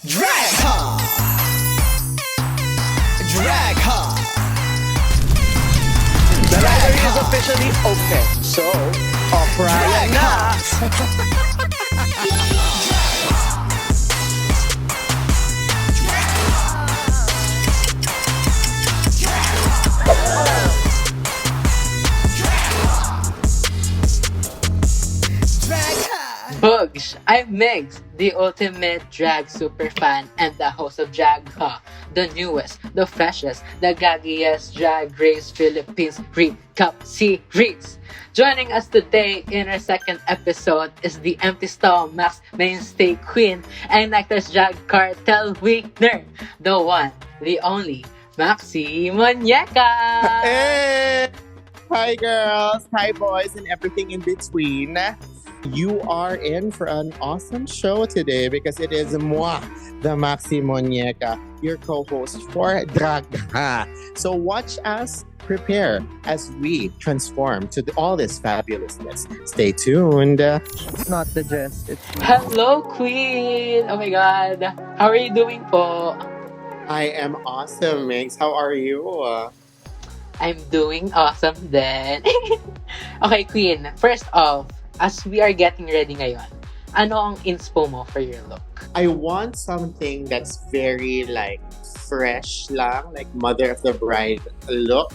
Drag her! Drag her! The library is officially open, so opera na! Boogsh, I'm Migz, the ultimate drag superfan and the host of Drag Ha, the newest, the freshest, the gaggiest Drag Race Philippines recap series. Joining us today in our second episode is the empty stomach mainstay queen and actress drag cartel winner, the one, the only, Maxi Monyeka! Hey! Hi girls, hi boys, and everything in between. You are in for an awesome show today because it is moi, the Maxi Monyeka, your co-host for Drag Ha. So watch us prepare as we transform to all this fabulousness. Stay tuned. Not the dress. It's Hello, Queen! Oh my God! How are you doing po? I am awesome, Mix. How are you? I'm doing awesome then. Okay, Queen. First off, as we are getting ready ngayon, ano ang inspo mo for your look? I want something that's very like fresh lang, like mother of the bride look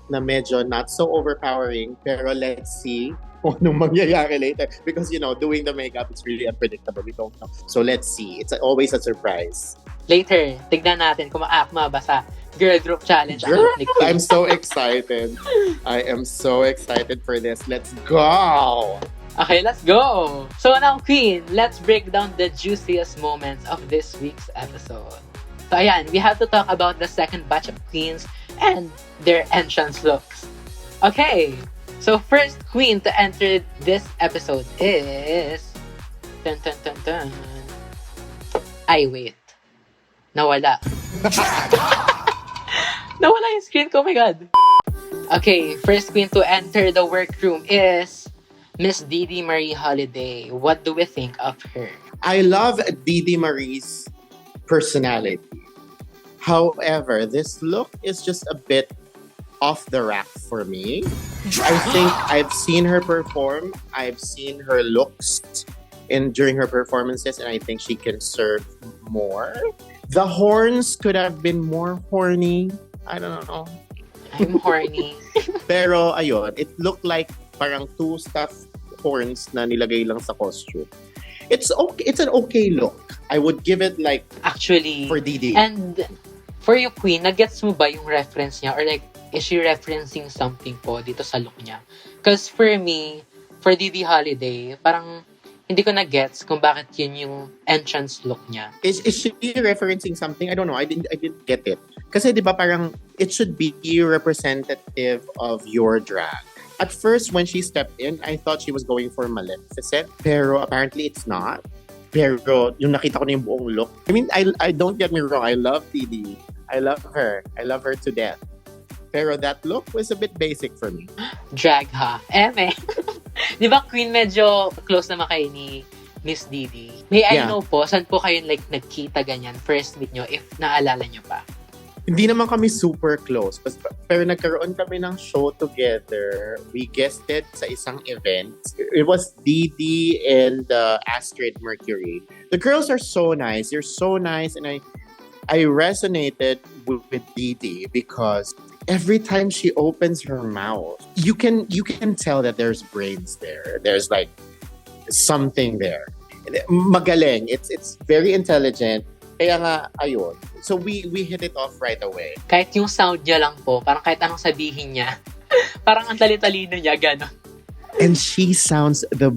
na medyo not so overpowering, pero let's see kung anong mangyayari later. Because, you know, doing the makeup is really unpredictable. We don't know. So let's see. It's always a surprise. Later, tignan natin kung maakma ba sa Girl Group Challenge. Girl, ni Queen. I'm so excited. I am so excited for this. Let's go! Okay, let's go! So now, Queen, let's break down the juiciest moments of this week's episode. So ayan, we have to talk about the second batch of queens and their entrance looks. Okay, so first queen to enter this episode is... Dun, dun, dun, dun. Ay, wait. Nawala. Nawala yung screen ko, oh my God. Okay, first queen to enter the workroom is Miss Didi Marie Holiday. What do we think of her? I love Didi Marie's personality. However, this look is just a bit off the rack for me. I think I've seen her perform. I've seen her looks during her performances, and I think she can serve more. The horns could have been more horny. I don't know. I'm horny. Pero ayun, it looked like parang two stuffed horns na nilagay lang sa costume. It's okay. It's an okay look. I would give it like Actually, for Didi. and for you, Queen, nagets mo ba yung reference niya? Or like, is she referencing something po dito sa look niya? Because for me, for Didi Holiday, parang hindi ko na-gets kung bakit yun yung entrance look niya. Is she referencing something? I don't know. I didn't get it. Kasi 'di ba parang it should be representative of your drag. At first, when she stepped in, I thought she was going for Maleficent. Pero apparently, it's not. Pero yung nakita ko na yung buong look. I mean, I don't get me wrong. I love Didi. I love her. I love her to death. Pero that look was a bit basic for me. Drag ha. Eme. Di ba, Queen, medyo close naman kayo ni Miss Didi? May I Yeah. know po, saan po kayo like nagkita ganyan, first meet nyo, if naalala nyo pa? Hindi naman kami super close. Pero nagkaroon kami ng show together. We guested sa isang event. It was Didi and Astrid Mercury. The girls are so nice. They're so nice. And I resonated with Didi because every time she opens her mouth, you can tell that there's brains there. There's like something there. Magaling. It's very intelligent. Kaya nga, ayun. So we hit it off right away. Kahit yung sound niya lang po, parang kahit anong sabihin niya, parang ang tali-talino niya, gano'n. And she sounds, the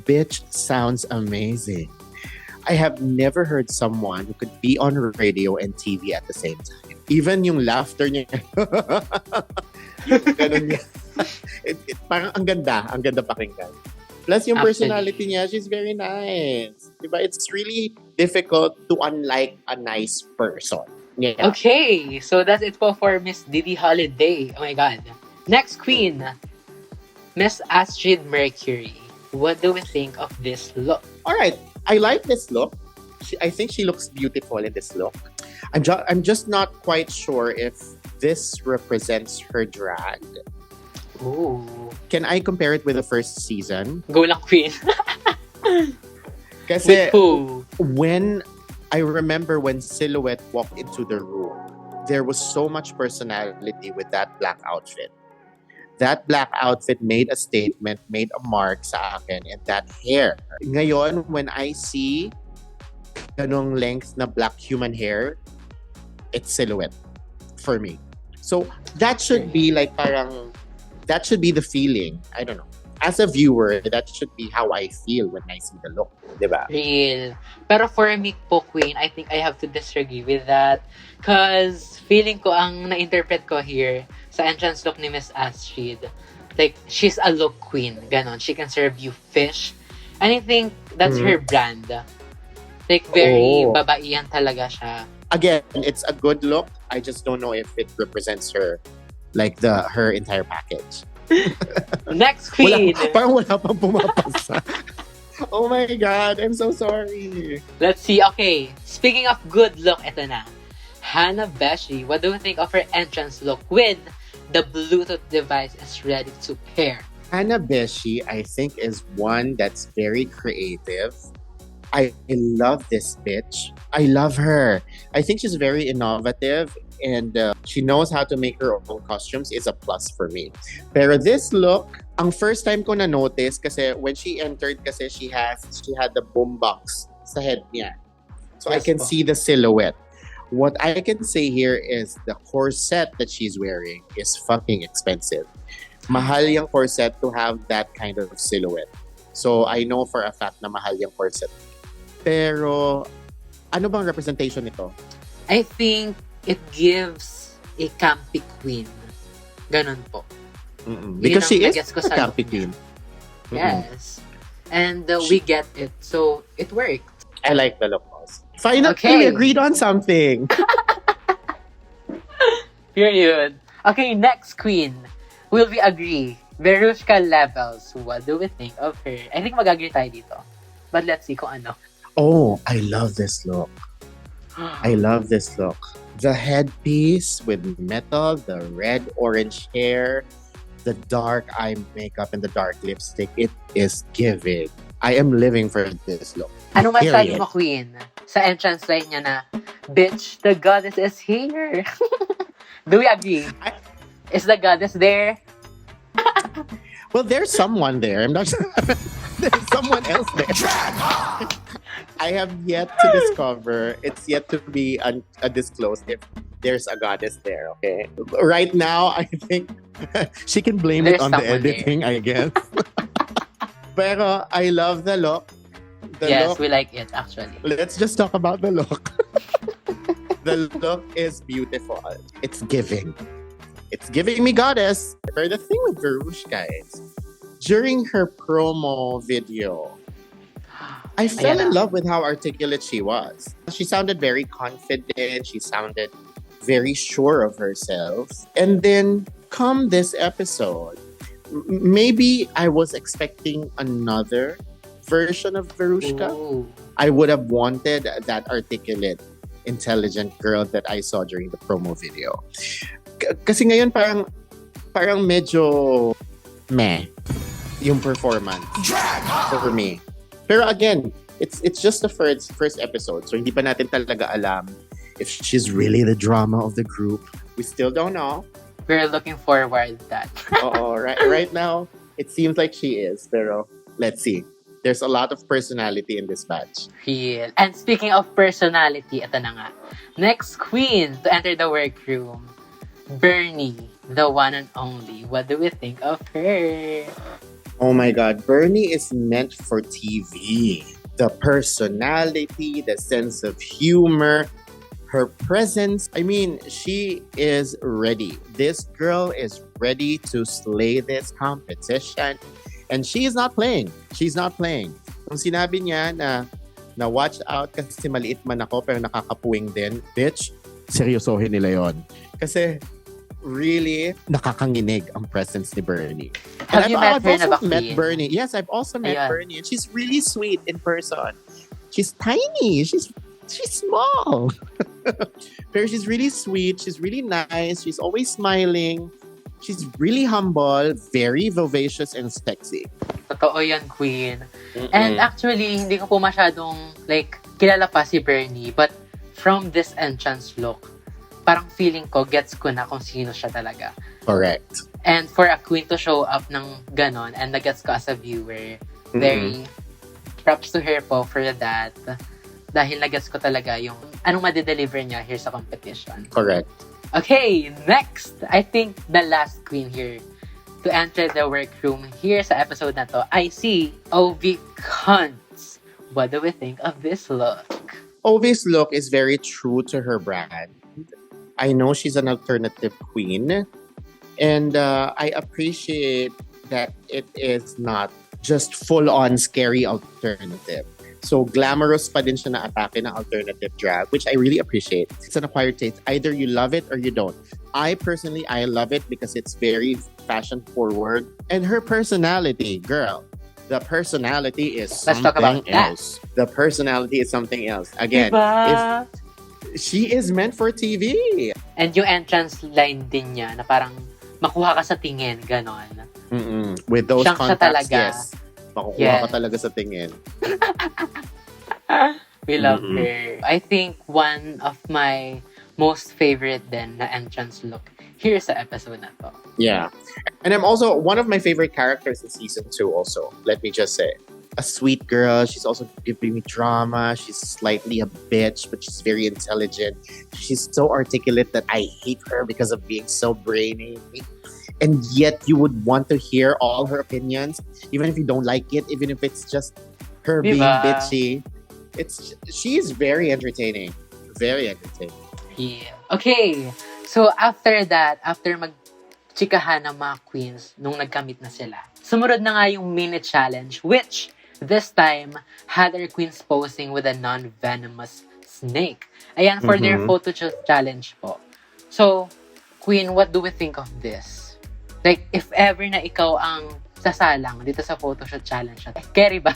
bitch sounds amazing. I have never heard someone who could be on radio and TV at the same time. Even yung laughter niya. Ganun niya. Parang ang ganda pakinggan. Plus yung personality niya, she's very nice. Diba? It's really difficult to unlike a nice person. Yeah. Okay, so that's it po for Miss Didi Holiday. Oh my God. Next queen, Miss Astrid Mercury. What do we think of this look? All right. I like this look. I think she looks beautiful in this look. I'm just not quite sure if this represents her drag. Ooh. Can I compare it with the first season? Go lang, Queen. Kasi With who? when I remember when Silhouette walked into the room, there was so much personality with that black outfit. That black outfit made a statement, made a mark sa akin, and that hair. Ngayon, when I see ganong length na black human hair, it's Silhouette for me. So that should be like parang, that should be the feeling. I don't know. As a viewer, that should be how I feel when I see the look. Diba? Real. Pero for me po, Queen, I think I have to disagree with that. Cause feeling ko ang na-interpret ko here sa entrance look ni Miss Astrid, like, she's a look queen. Ganon. She can serve you fish. And I think that's her brand. Like, very babaian talaga siya. Again, it's a good look. I just don't know if it represents her, like her entire package. Next queen! Parang wala pang pumapasa. Oh my God, I'm so sorry. Let's see. Okay, speaking of good look, ito na. Hannah Beshi, what do you think of her entrance look with the Bluetooth device is ready to pair? Hannah Beshi, I think, is one that's very creative. I love this bitch. I love her. I think she's very innovative and she knows how to make her own costumes. Is a plus for me. Pero this look, ang first time ko na-notice kasi when she entered kasi she had the boombox sa head niya. So I can see the silhouette. What I can say here is the corset that she's wearing is fucking expensive. Mahal yung corset to have that kind of silhouette. So I know for a fact na mahal yung corset. Pero ano bang representation nito? I think it gives a campy queen. Ganon po. Because she is nagets ko a sa campy look queen. niya. Yes. And we get it. So it worked. I like the look. Finally, Okay. we agreed on something. Period. Okay, next queen. Will we agree? Verushka Levels. What do we think of her? I think mag-agree tayo dito. But let's see kung ano. Oh, I love this look. I love this look. The headpiece with metal, the red-orange hair, the dark eye makeup, and the dark lipstick. It is giving. I am living for this look. Ano masabi Period. mo, Queen? Sa entrance line niya na, bitch, the goddess is here. Do we agree? Is the goddess there? Well, there's someone there. I'm not sure. There's someone else there. I have yet to discover. It's yet to be disclosed if there's a goddess there. Okay. Right now, I think she can blame it There's on the someone editing, I guess. Pero I love the look. The Yes, look. we like it, actually. Let's just talk about the look. The look is beautiful. It's giving. It's giving me goddess. But the thing with Verushka is, during her promo video, I fell in love with how articulate she was. She sounded very confident. She sounded very sure of herself. And then come this episode, maybe I was expecting another version of Verushka. Ooh. I would have wanted that articulate, intelligent girl that I saw during the promo video. Kasi ngayon parang medyo meh yung performance for me. Pero again, it's just the first episode. So hindi pa natin talaga alam if she's really the drama of the group. We still don't know. We're looking forward to that. Right now, it seems like she is. Pero let's see. There's a lot of personality in this batch. Real. And speaking of personality, ito na nga. Next queen to enter the workroom, Bernie, the one and only. What do we think of her? Oh my God, Bernie is meant for TV. The personality, the sense of humor, her presence. I mean, she is ready. This girl is ready to slay this competition. And she is not playing. She's not playing. Kung sinabi niya na watch out kasi maliit man ako pero nakakapuwing din, bitch, seryosohin nila yon. Kasi really nakakanginig ang presence ni Bernie. Have you met her na ba, met Queen? Bernie. Yes, I've also met Ayan. Bernie. And she's really sweet in person. she's tiny. She's small. Pero she's really sweet. She's really nice. She's always smiling. She's really humble, very vivacious and sexy. Totoo yan, Queen. And actually, hindi ko po masyadong, kilala pa si Bernie. But from this entrance look, parang feeling ko, gets ko na kung sino siya talaga. Correct. And for a Queen to show up ng ganon, and nagets ko as a viewer, very props to her po for that. Dahil nagets ko talaga yung anong madideliver niya here sa competition. Correct. Okay, next! I think the last Queen here to enter the workroom here sa episode na to, I see Ovi Kuntz. What do we think of this look? Ovi's look is very true to her brand. I know she's an alternative queen. And I appreciate that it is not just full-on scary alternative. So, glamorous pa din siya na atake ng alternative drag, which I really appreciate. It's an acquired taste. Either you love it or you don't. I love it because it's very fashion-forward. And her personality, girl, the personality is Let's talk something about that. else. The personality is something else. Again, Diba? if she is meant for TV. And yung entrance line din niya na parang makuha ka sa tingin, ganon. With those Siyang siya contacts, talaga. yes. Makukuha ka talaga sa tingin. We love her. I think one of my most favorite then na entrance look here sa episode na to. Yeah. And I'm also one of my favorite characters in season 2 also. Let me just say. A sweet girl. She's also giving me drama. She's slightly a bitch, but she's very intelligent. She's so articulate that I hate her because of being so brainy. And yet you would want to hear all her opinions, even if you don't like it, even if it's just her being bitchy. She is very entertaining. Very entertaining. Yeah. Okay. So after that, after magchikahan ng mga queens nung nagkamit na sila, sumunod na nga yung mini challenge, which this time had our queens posing with a non-venomous snake. Ayan, for their photo challenge po. So, Queen, what do we think of this? If ever na ikaw ang sasalang dito sa photoshoot challenge na, carry ba?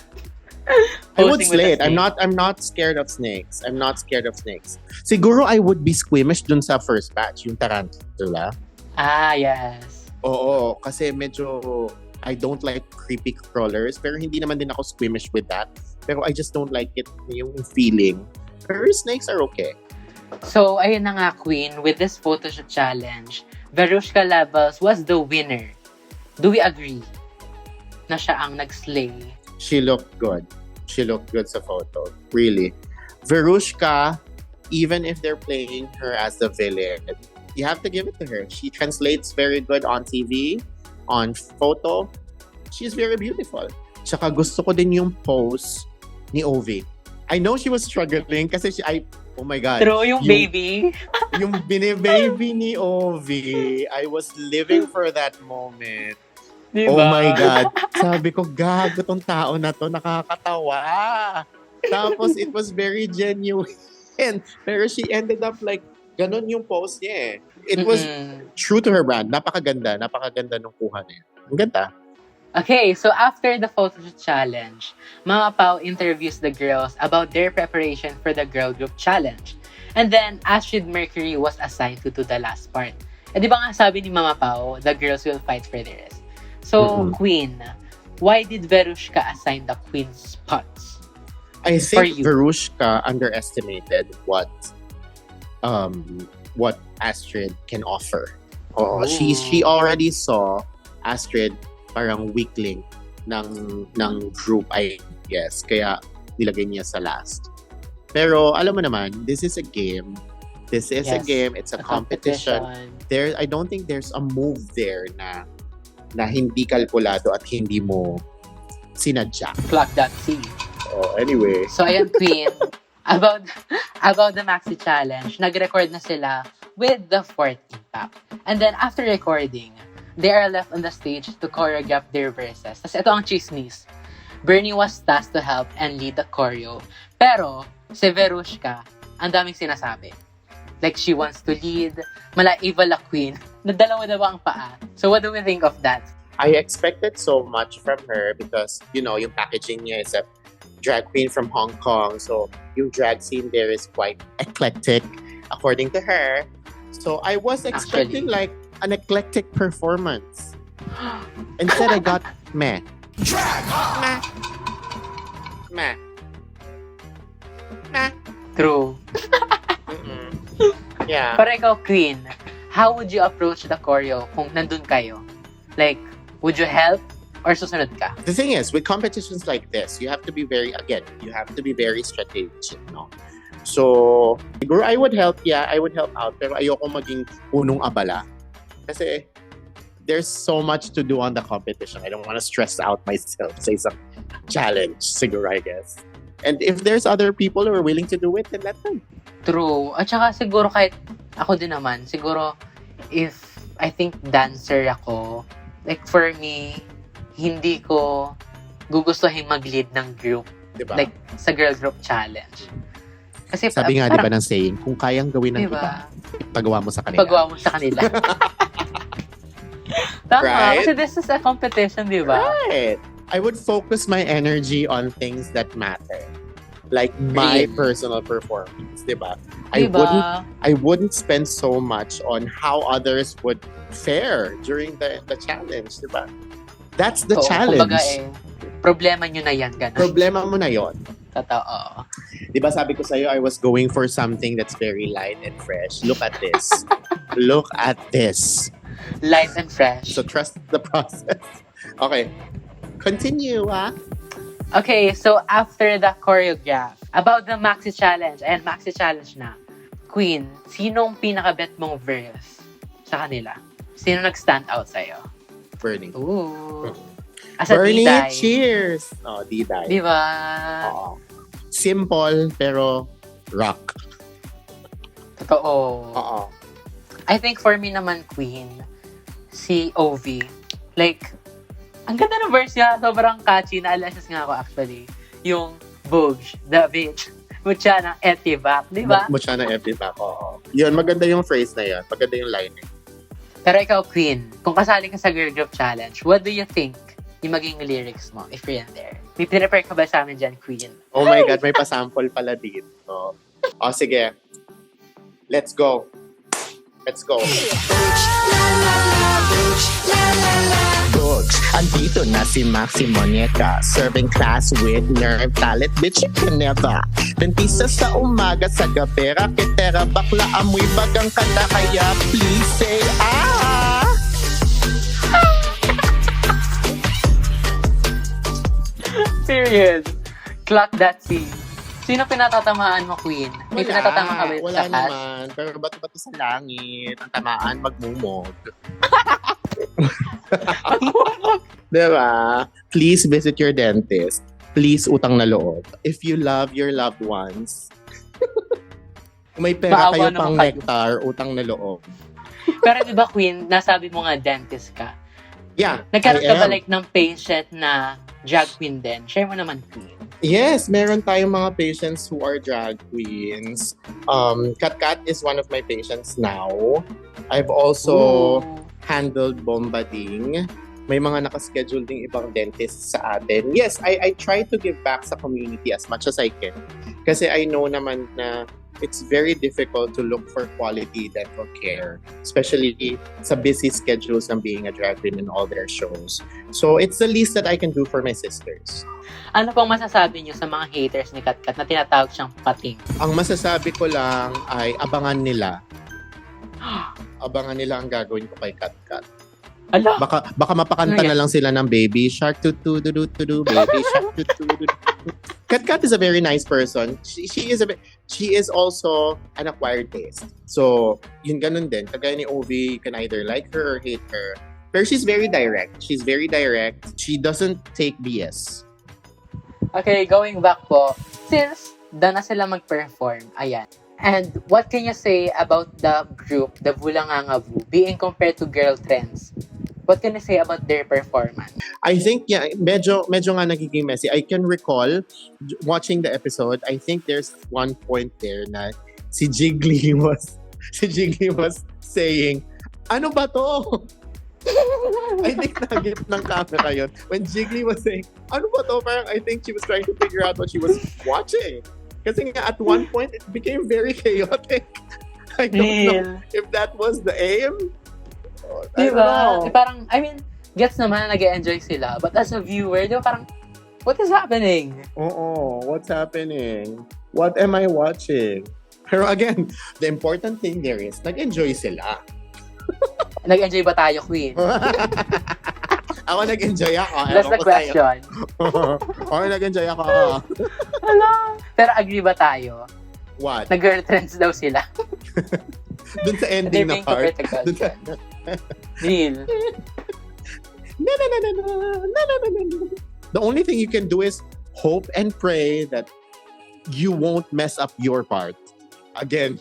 I would slay it. I'm not scared of snakes. I'm not scared of snakes. Siguro I would be squeamish dun sa first batch, yung tarantula. Ah, yes. Oo, kasi medyo I don't like creepy crawlers, pero hindi naman din ako squeamish with that. Pero I just don't like it, yung feeling. Pero snakes are okay. So, ayun na nga, Queen, with this photoshoot challenge, Verushka Levels was the winner. Do we agree na siya ang nag-slay? She looked good. She looked good sa photo. Really. Verushka, even if they're playing her as the villain, you have to give it to her. She translates very good on TV, on photo. She's very beautiful. Tsaka gusto ko din yung pose ni Ovi. I know she was struggling kasi oh my God. True, yung baby. Yung bini-baby ni Ovi. I was living for that moment. Diba? Oh my God. Sabi ko, gago tong tao na to, nakakatawa. Tapos it was very genuine. Pero she ended up ganon yung pose niya eh. It was true to her brand. Napakaganda nung kuha niya. Ang ganda. Okay, so after the photoshoot challenge, Mama Pao interviews the girls about their preparation for the girl group challenge. And then, Astrid Mercury was assigned to do the last part. Eh di ba nga sabi ni Mama Pao, the girls will fight for the rest. So, Queen, why did Verushka assign the queen spots? I think Verushka underestimated what Astrid can offer. Oh, she already saw Astrid parang weakling ng group, I guess. Kaya nilagay niya sa last. Pero alam mo naman, this is a game. This is a game. It's a competition. I don't think there's a move there na hindi kalkulado at hindi mo sinadya. Clock that C. Oh, anyway. So ayan, Queen, about the Maxi Challenge, nag-record na sila with the fourth impact. And then after recording, they are left on the stage to choreograph their verses. Tapos ito ang chismis. Bernie was tasked to help and lead the choreo. Pero, si Verushka, ang daming sinasabi. She wants to lead, malaiva la queen, na dalawa-dalawa ang paa. So what do we think of that? I expected so much from her because, yung packaging niya is drag queen from Hong Kong. So yung drag scene there is quite eclectic, according to her. So I was expecting like an eclectic performance. Instead, I got meh. Drag hot. Meh. Meh. True. Mm-mm. Yeah. Pero ikaw, Queen, how would you approach the choreo kung nandun kayo? Like, would you help or susunod ka? The thing is, with competitions like this, you have to be very strategic, no? So, siguro I would help out, pero ayoko maging punong abala. Kasi, there's so much to do on the competition. I don't want to stress out myself sa isang challenge, siguro, I guess. And if there's other people who are willing to do it, then let them. True. At saka siguro kahit ako din naman, siguro if I think dancer ako, like for me, hindi ko gugustuhin mag-lead ng group. Diba? Like sa girl group challenge. Kasi Sabi nga, di ba ng saying, kung kayang gawin ng iba, pagawa mo sa kanila. Pagawa mo sa kanila. Tama, Right? kasi this is a competition, di ba? Right. I would focus my energy on things that matter. Like my Really? personal performance, diba? Diba? I wouldn't spend so much on how others would fare during the challenge, diba? That's the Oo, challenge. Kumbaga problema nyo na yan, gano'n. Problema mo na yon. Totoo. Diba sabi ko sa'yo, I was going for something that's very light and fresh. Look at this. Look at this. Light and fresh. So trust the process. Okay. Continue, Okay, so after the choreograph, about the Maxi Challenge, and Maxi Challenge na, Queen, sinong pinaka-bet mong verse sa kanila? Sino nag-stand out sa'yo? Bernie. Ooh. As a Bernie, D-Day. cheers! Oh, D-Day. Di ba? Oo. Simple, pero rock. Totoo. Oo. I think for me naman, Queen, si Ovi. Like, ang ganda ng verse niya. Sobrang catchy. Naalasas nga ako actually. Yung Boogsh, the bitch. Mutya ng etivac. Di ba? Mutya na every back. Oo. Yun, maganda yung phrase na yun. Maganda yung line. Pero ikaw, Queen, kung kasali ka sa Girl Group Challenge, what do you think yung maging lyrics mo if you're in there? May pinapare ka ba sa amin dyan, Queen? Oh my God, may pasample pala dito. Oh, sige. Let's go. Let's go. Boogsh, andito na si Maxi Monyeka, serving class with nerve, talent, bitch, you can never. Dentista sa umaga, sa gabi, raketera, bakla, amoy bagang kanta, kaya please say, Period. Clock that scene. Sino pinatatamaan mo, Queen? May pinatatamaan ka ba Wala sa cast? naman. Pero bato-bato sa langit. Ang tamaan, magmumog. Diba? Please visit your dentist. Please utang na loob. If you love your loved ones, kung may pera Maawa kayo naman pang kayo. nectar, utang na loob. Pero di ba, Queen, nasabi mo nga dentist ka. Yeah, Nagkaroon I ka ba am. like ng patient na drag queen din? Share mo naman, Queen. Yes, meron tayong mga patients who are drag queens. Kat is one of my patients now. I've also Ooh. handled bombading. May mga nakaschedule ding ibang dentists sa atin. Yes, I try to give back sa community as much as I can. Kasi I know naman na it's very difficult to look for quality dental care, especially sa busy schedules ng being a drag queen in all their shows. So it's the least that I can do for my sisters. Ano pong masasabi niyo sa mga haters ni Katkat na tinatawag siyang pating? Ang masasabi ko lang ay abangan nila. Abangan nila ang gagawin ko kay Katkat. Ala! Baka mapakanta Ano yan? na lang sila ng baby shark tutu-du-du-du-du, baby shark tutu-du-du. Katkat is a very nice person. She is also an acquired taste. So, yun ganun din. Kagaya ni Ovi, you can either like her or hate her. Pero she's very direct. She doesn't take BS. Okay, going back po. Since done na sila mag-perform, ayan. And what can you say about the group, the Bulangangavu, being compared to Girl Trends? What can you say about their performance? I think, yeah, medyo nga nagiging messy. I can recall watching the episode, I think there's one point there na si Jiggly was saying, ano ba to? I think nagip ng camera yun. When Jiggly was saying, ano ba to? Parang I think she was trying to figure out what she was watching. Kasi nga at one point, it became very chaotic. I don't know if that was the aim. I don't know. Parang, I mean, gets naman na nag-enjoy sila. But as a viewer, di ba parang, what is happening? Oo, what's happening? What am I watching? Pero again, the important thing there is, nag-enjoy sila. Nag-enjoy ba tayo, Queen? Ako nag-enjoy ako. That's the question. Oo, nag-enjoy ako. Hello. Pero agree ba tayo? What? Na-girl trends daw sila. Dun sa ending na part. Dun sa... Real. The only thing you can do is hope and pray that you won't mess up your part. Again,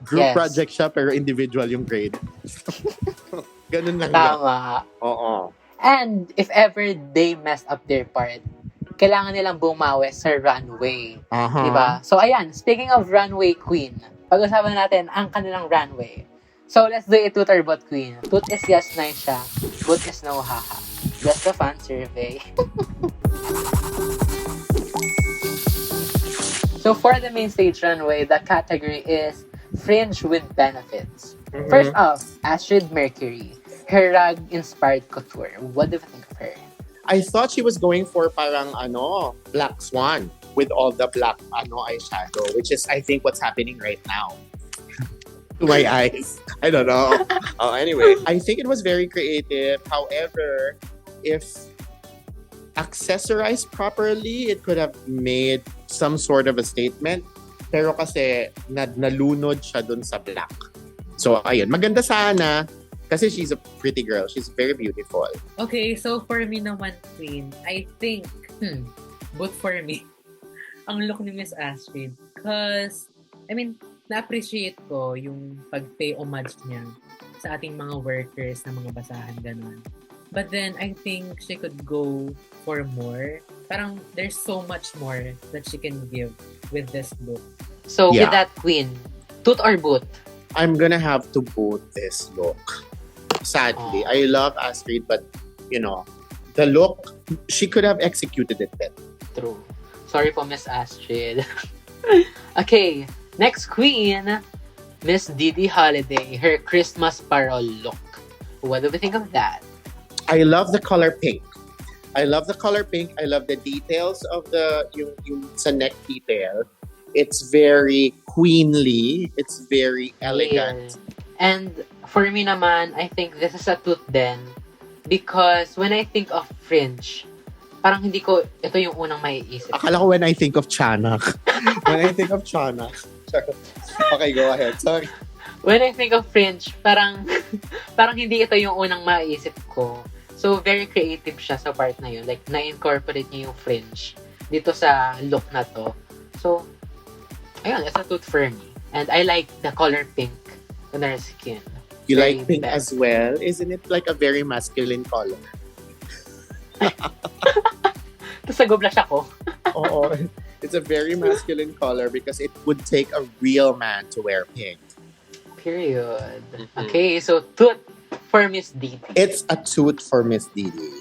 group project siya pero individual yung grade. Ganun lang. Tama. Oo. And if ever they mess up their part, kailangan nilang bumawi sa runway. Uh-huh. Diba? So ayan, speaking of runway queen, pag-usapan natin ang kanilang runway. So let's do it, Toot or Boot Queen. Toot is yes, nice siya. Boot is no, haha. Just a fan survey. So for the main stage runway, the category is fringe with benefits. Mm-hmm. First off, Astrid Mercury, her rag-inspired couture. What do you think of her? I thought she was going for parang Black Swan with all the black eyeshadow, which is I think what's happening right now. To my eyes. I don't know. Anyway, I think it was very creative. However, if accessorized properly, it could have made some sort of a statement. Pero kasi nalunod siya dun sa black. So, ayun. Maganda sana kasi she's a pretty girl. She's very beautiful. Okay, so for me naman, Queen, I think, both for me, ang look ni Miss Astrid. Because, I mean, na-appreciate ko yung pag-pay homage niya sa ating mga workers na mga basahan, ganun. But then, I think she could go for more. Parang, there's so much more that she can give with this look. So, with that, Queen, Toot or Boot? I'm gonna have to boot this look. Sadly. I love Astrid, but, the look, she could have executed it better. True. Sorry po, Miss Astrid. Okay, next Queen, Miss Didi Holiday, her Christmas parol look. What do we think of that? I love the color pink. I love the color pink. I love the details of yung sa neck detail. It's very queenly. It's very elegant. Yeah. And for me naman, I think this is a toot then. Because when I think of fringe, parang hindi ko, ito yung unang maiisip. Akala ko when I think of Chanak. When I think of Chanak. Okay, go ahead. Sorry. When I think of fringe, parang hindi ito yung unang maiisip ko. So, very creative siya sa part na yun. Like, na-incorporate niya yung fringe dito sa look na to. So, ayun, it's a toot for me. And I like the color pink on her skin. You very like pink best. As well? Isn't it like a very masculine color? Tapos nag-blush ako. Oo. It's a very masculine color because it would take a real man to wear pink. Period. Mm-hmm. Okay, so toot for Miss Didi. It's a toot for Miss Didi.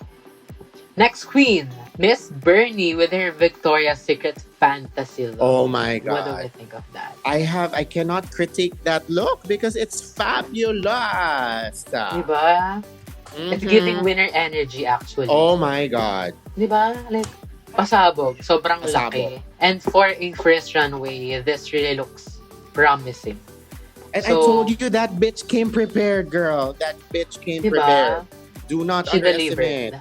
Next queen, Miss Bernie with her Victoria's Secret fantasy look. Oh my God. What do I think of that? I cannot critique that look because it's fabulous. Diba? Mm-hmm. It's giving winner energy actually. Oh my God. Diba? Like, pasabog. Sobrang laki. And for a first runway, this really looks promising. And so, I told you that bitch came prepared, girl. That bitch came prepared. Do not underestimate.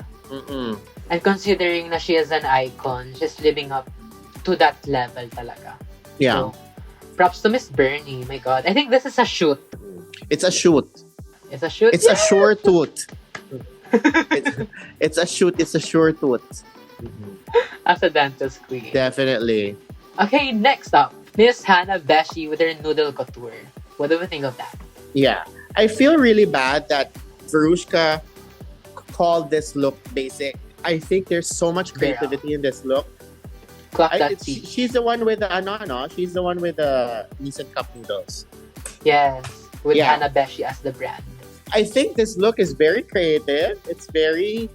And considering na she is an icon, she's living up to that level talaga. Yeah. So, props to Miss Bernie. My God. I think this is a shoot. It's a shoot. It's a shoot? It's a sure toot. It's a shoot. It's a sure toot. As a dentist queen. Definitely. Okay, next up. Miss Hannah Beshi with her noodle couture. What do we think of that? Yeah. I feel really bad that Verushka called this look basic. I think there's so much creativity in this look. She's the one with the she's the one with the Nissan Cup noodles. Yes, with Hannah Beshi as the brand. I think this look is very creative. It's very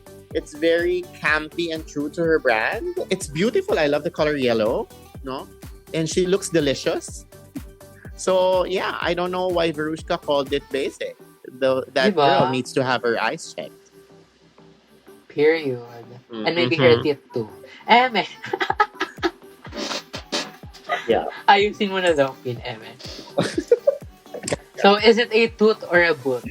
campy and true to her brand. It's beautiful. I love the color yellow, no? And she looks delicious. So yeah, I don't know why Verushka called it basic. That Diba? girl needs to have her eyes checked. Period. And maybe her teeth too. Eme. Yeah. Ayusin mo na daw, Queen Eme. So, is it a tooth or a boot?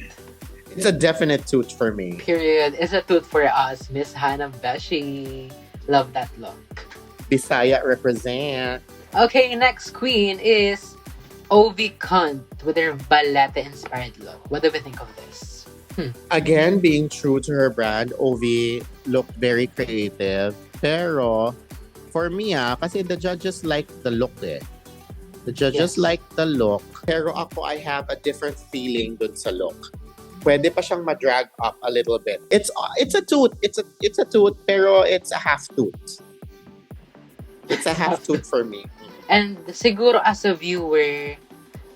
It's a definite toot for me. Period. It's a tooth for us, Miss Hannah Beshi. Love that look. Bisaya represent. Okay, next queen is Ovi Cunt with her balete-inspired look. What do we think of this? Again, being true to her brand, Ovi looked very creative. Pero, for me kasi the judges like the look eh. The judges Yes. like the look. Pero ako, I have a different feeling dun sa look. Pwede pa siyang ma-drag up a little bit. It's a toot. It's a toot, pero it's a half toot. It's a half toot for me. And siguro as a viewer,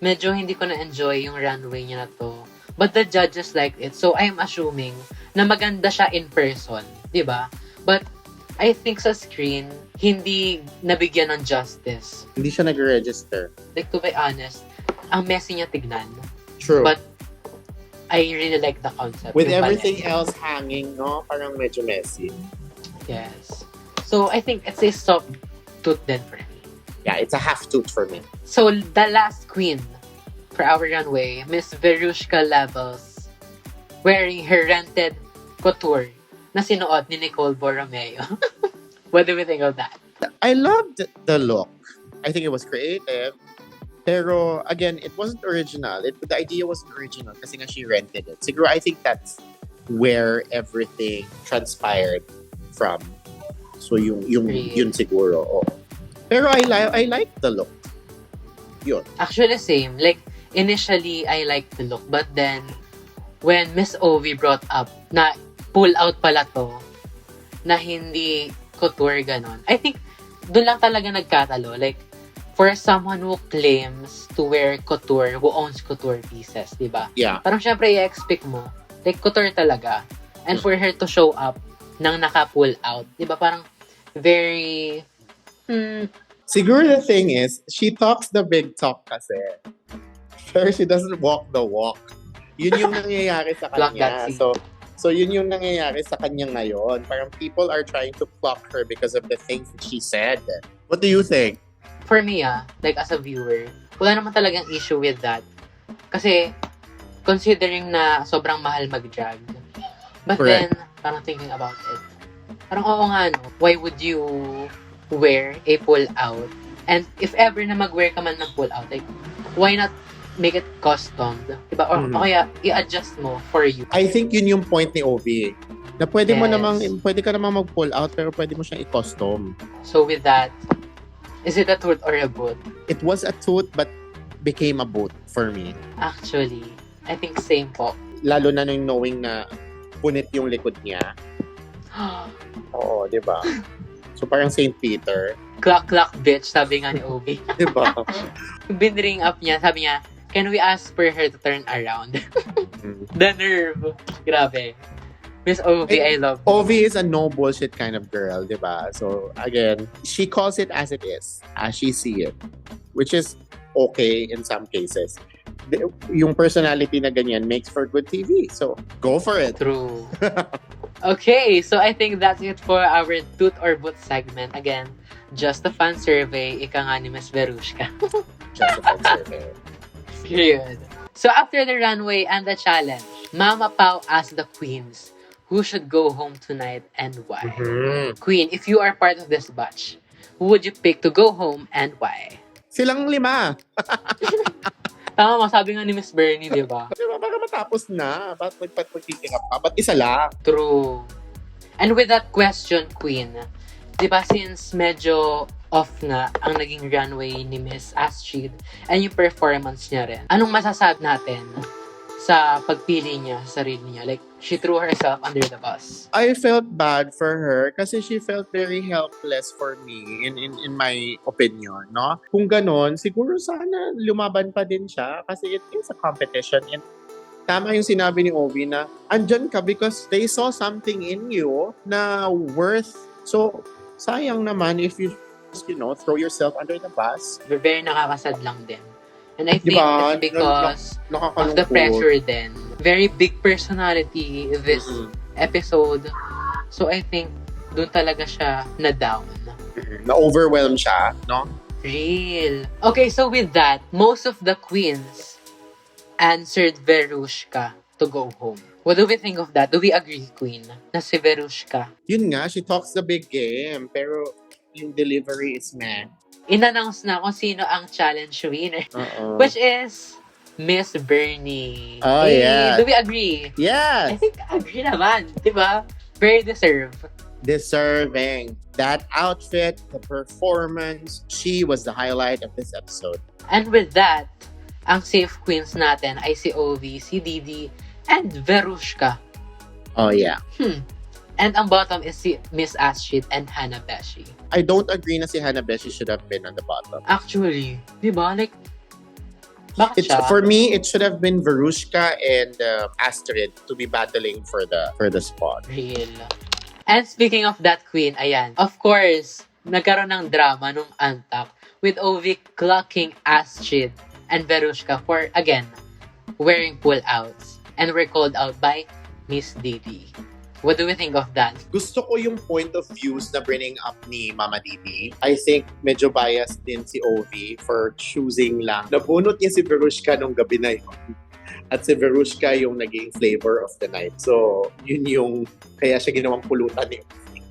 medyo hindi ko na-enjoy yung runway niya na to. But the judges liked it. So I'm assuming na maganda siya in person. Diba? But I think sa screen, hindi nabigyan ng justice. Hindi siya nag-register. Like, to be honest, ang messy niya tignan. True. But I really like the concept. With yung everything ballet. else hanging, no? Parang medyo messy. Yes. So I think it's a soft tooth then for me. Yeah, it's a half toot for me. So the last queen for our runway, Miss Verushka Levels, wearing her rented couture na sinuot ni Nicole Borromeo. What do we think of that? I loved the look. I think it was creative. Pero, again, it wasn't original. The idea wasn't original kasi nga she rented it. Siguro, I think that's where everything transpired from. So, yun siguro. Oh. Pero I like the look. Yun. Actually, same. Like, initially, I liked the look. But then, when Miss Ovi brought up na pull out pala to, na hindi couture ganon, I think, doon lang talaga nagkatalo. Like, for someone who claims to wear couture, who owns couture pieces, di ba? Yeah. Parang syempre, i-expect mo, like, couture talaga. And for her to show up nang naka-pull out, di ba? Parang very, Siguro the thing is, she talks the big talk kasi. Pero she doesn't walk the walk. Yun yung nangyayari sa Block kanya. that scene. So yun yung nangyayari sa kanya ngayon. Parang people are trying to pluck her because of the things that she said. What do you think? for me, like as a viewer, wala naman talagang issue with that. Kasi, considering na sobrang mahal mag-drag. But Correct. then, parang thinking about it. Parang oo nga, no? Why would you wear a pull-out? And if ever na mag-wear ka man ng pull-out, like, why not make it customed? Diba? Or, o kaya, i-adjust mo for you. I think yun yung point ni Ovi. Na pwede mo Yes. namang, pwede ka namang mag-pull out pero pwede mo siyang i-custom. So with that, is it a tooth or a boot? It was a tooth but became a boot for me. Actually, I think same po. Lalo na nung knowing na punit yung likod niya. Oo, di ba? So parang St. Peter. Clock, bitch, sabi nga ni Obi. Di ba? Binring up niya, sabi niya, can we ask for her to turn around? The nerve. Grabe. Miss Ovi, I love you. Ovi is a no bullshit kind of girl, di ba? So again, she calls it as it is, as she see it. Which is okay in some cases. Yung personality na ganyan makes for good TV. So, go for it. True. Okay, so I think that's it for our Tooth or Boot segment. Again, just a fun survey. Ika nga ni Miss Verushka. Just a fun survey. Period. So after the runway and the challenge, Mama Pao asked the queens who should go home tonight and why. Queen, if you are part of this batch, who would you pick to go home and why? Silang 5. Tama mo, sabi nga ni Miss Bernie, di ba? Di ba? Baka matapos na. Ba't magtitingap pa? Ba't isa lang? True. And with that question, Queen, di ba since medyo off nga ang naging runway ni Miss Astrid and yung performance niya rin, anong masasabi natin sa pagpili niya sa sarili niya? Like, she threw herself under the bus. I felt bad for her kasi she felt very helpless for me in my opinion, no? Kung ganon, siguro sana lumaban pa din siya kasi it is a competition and tama yung sinabi ni Ovi na andyan ka because they saw something in you na worth. So, sayang naman if you throw yourself under the bus. Very nakakasad lang din. And I think Diba? it's because of Nakakalungkot. the pressure din. Very big personality this episode. So I think doon talaga siya na-down. Na-overwhelm siya, no? Real. Okay, so with that, most of the queens answered Verushka to go home. What do we think of that? Do we agree, Queen, na si Verushka? Yun nga, she talks the big game, pero yung delivery is meh. In-announce na kung sino ang challenge winner. Which is Miss Bernie. Oh, yeah. Do we agree? Yes! I think agree naman. Diba? Very deserved. Deserving. That outfit, the performance, she was the highlight of this episode. And with that, ang safe queens natin ay si Ovi, si Didi, and Verushka. Oh, yeah. And ang bottom is si Miss Astrid and Hannah Beshi. I don't agree na si Hannah Beshi should have been on the bottom. Actually, di ba? Like, bakit siya? For me, it should have been Verushka and Astrid to be battling for the spot. Real. And speaking of that queen, ayan, of course, nagkaroon ng drama nung antak with Ovi clocking Astrid and Verushka for, again, wearing pull-outs. And were called out by Miss Didi. What do we think of that? Gusto ko yung point of views na bringing up ni Mama Didi. I think medyo biased din si Ovi for choosing lang. Nabunot niya si Verushka nung gabi na yun. At si Verushka yung naging flavor of the night. So, yun yung kaya siya ginawang pulutan ni Ovi.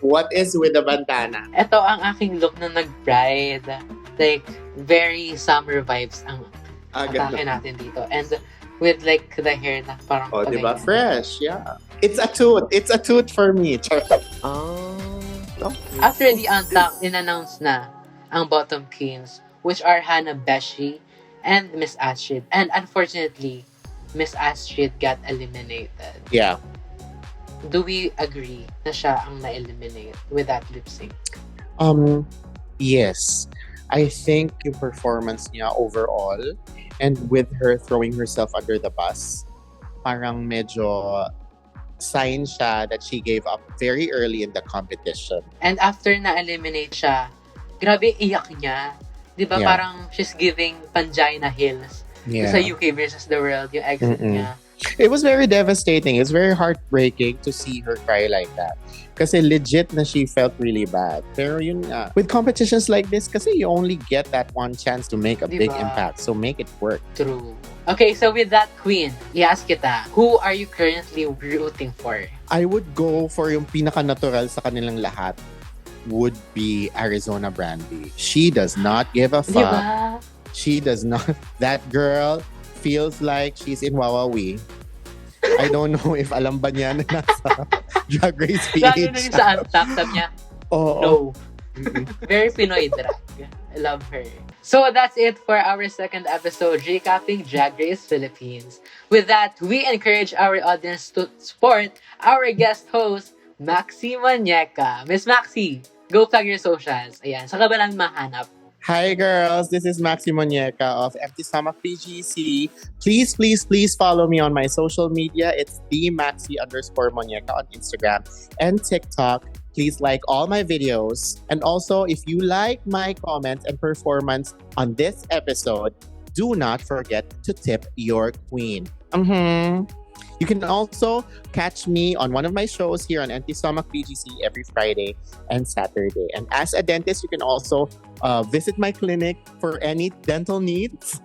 What is with the bandana? Ito ang aking look na nag-bride. Like, very summer vibes ang atake natin dito. And with like the hair na parang diba? Fresh, yeah. It's a toot. It's a toot for me. After the untuck, in-announce na ang bottom queens, which are Hannah Beshi and Miss Astrid. And unfortunately, Miss Astrid got eliminated. Yeah. Do we agree na siya ang na-eliminate with that lip sync? Yes. I think yung performance niya overall and with her throwing herself under the bus, parang medyo sign siya that she gave up very early in the competition. And after na-eliminate siya, grabe iyak niya. Di ba parang she's giving Pangina Hills sa UK versus the world, yung exit niya. It was very devastating. It's very heartbreaking to see her cry like that. Kasi legit na she felt really bad. Pero yun nga. With competitions like this, kasi you only get that one chance to make a big impact. So make it work. True. Okay, so with that, Queen, i-ask kita, who are you currently rooting for? I would go for yung pinaka-natural sa kanilang lahat would be Arizona Brandy. She does not give a fuck. Diba? She does not. That girl feels like she's in Wawawi. I don't know if alam ba niya na nasa Drag Race PH. Lalo na yung sa Antak, sabi niya, no. Very Pinoy drag. I love her. So that's it for our second episode, recapping Drag Race Philippines. With that, we encourage our audience to support our guest host, Maxi Monyeka. Miss Maxi, go plug your socials. Ayan, saan ka ba lang mahanap? Hi girls, this is Maxi Monyeka of Empty Stomach PGC. Please follow me on my social media. It's @Maxi_Monyeka on Instagram and TikTok. Please like all my videos. And also, if you like my comments and performance on this episode, do not forget to tip your queen. You can also catch me on one of my shows here on Empty Stomach PGC every Friday and Saturday. And as a dentist, you can also visit my clinic for any dental needs.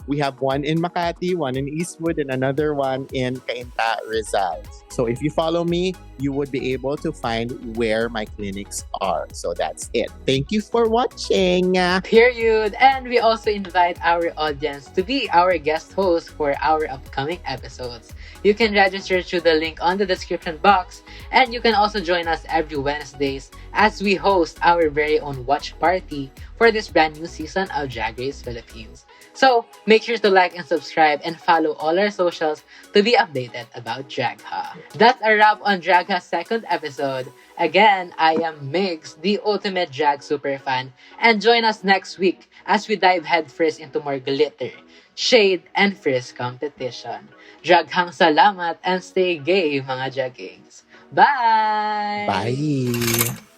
We have one in Makati, one in Eastwood, and another one in Cainta, Rizal. So if you follow me, you would be able to find where my clinics are. So that's it. Thank you for watching. Period. And we also invite our audience to be our guest host for our upcoming episodes. You can register through the link on the description box, and you can also join us every Wednesdays as we host our very own watch party for this brand new season of Drag Race Philippines. So, make sure to like and subscribe and follow all our socials to be updated about Dragha. That's a wrap on Dragha's second episode. Again, I am Migz, the ultimate drag superfan, and join us next week as we dive headfirst into more glitter, shade, and frizz competition. Draghang salamat and stay gay, mga dragings. Bye! Bye!